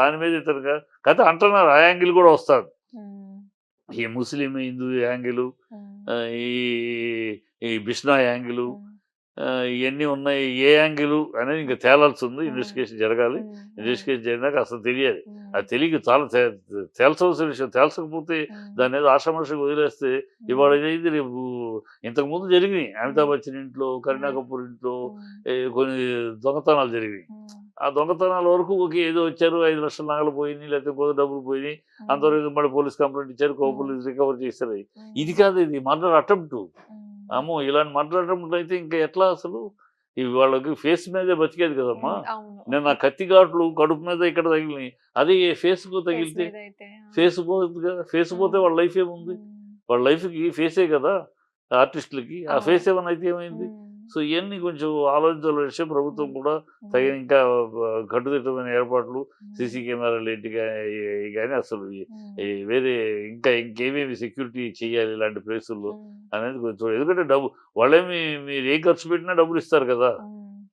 దాని మీద ఇతరుగా కథ అంటున్నారు. ఆ యాంగిల్ కూడా వస్తాడు. హ్మ్. ఈ ముస్లిం, హిందూ యాంగిలు, హ్మ్. ఈ ఈ బిష్నా యాంగిలు, హ్మ్. ఇయన్నీ ఉన్నాయి. ఏ యాంగిలు అనేది ఇంక తేలాల్సింది. హ్మ్. ఇన్వెస్టిగేషన్ జరగాలి. హ్మ్. హ్మ్. ఇన్వెస్టిగేషన్ జరిగినాక అసలు తెలియాలి. హ్మ్. అది తెలియక చాలా తేల్చవలసిన విషయం. తేల్చకపోతే హ్మ్. దాన్నేదో ఆషామాషీగా వదిలేస్తే ఇవాళ ఇదైంది రేపు ఇంతకుముందు జరిగినాయి. అమితాబ్ బచ్చన్ ఇంట్లో, కరీనా కపూర్ ఇంట్లో కొన్ని దొంగతనాలు జరిగినాయి. ఆ దొంగతనాల వరకు ఓకే. ఏదో వచ్చారు 5,00,000 నగలు పోయినాయి, లేకపోతే కొంత డబ్బులు పోయినాయి. అంతవరకు మళ్ళీ పోలీస్ కంప్లెయింట్ ఇచ్చారు. పోలీస్ రికవర్ చేశారు. ఇది కాదు, ఇది మర్డర్ అటెంప్ట్. అమ్మో! ఇలాంటి మర్డర్ అటెంప్ట్ అయితే ఇంకా ఎట్లా అసలు? వాళ్ళకి ఫేస్ మీదే బతికేది కదమ్మా! అవును. నిన్న కత్తి ఘాట్లు కడుపు మీద ఇక్కడ తగిలినాయి. అదే ఫేస్‌కు ఫేస్ తగిలితే మీద అయితే. ఫేస్ పోద్ది కదా! ఫేస్ పోతే వాళ్ళ లైఫ్ ఏముంది? వాళ్ళ లైఫ్‌కి ఫేసే కదా! ఆర్టిస్ట్‌లకి. ఆ ఫేస్ అవును. ఏమన్నా అయితే ఏమైంది? హ్మ్. సో, ఇయన్నీ కొంచెం ఆలోచించాల్సిన విషయం. ప్రభుత్వం హ్మ్. కూడా హ్మ్. ఇంకా కట్టుదిట్టమైన ఏర్పాట్లు, సీసీ హ్మ్. కెమెరాలు ఏంటి గాని అసలు హ్మ్. వేరే ఇంకా ఇంకేమేమి సెక్యూరిటీ చేయాలి ఇలాంటి ప్లేసుల్లో హ్మ్. అనేది కొంచెం. ఎందుకంటే వాళ్ళేమి మీరు ఏం ఖర్చు పెట్టినా డబ్బులు ఇస్తారు కదా! హ్మ్.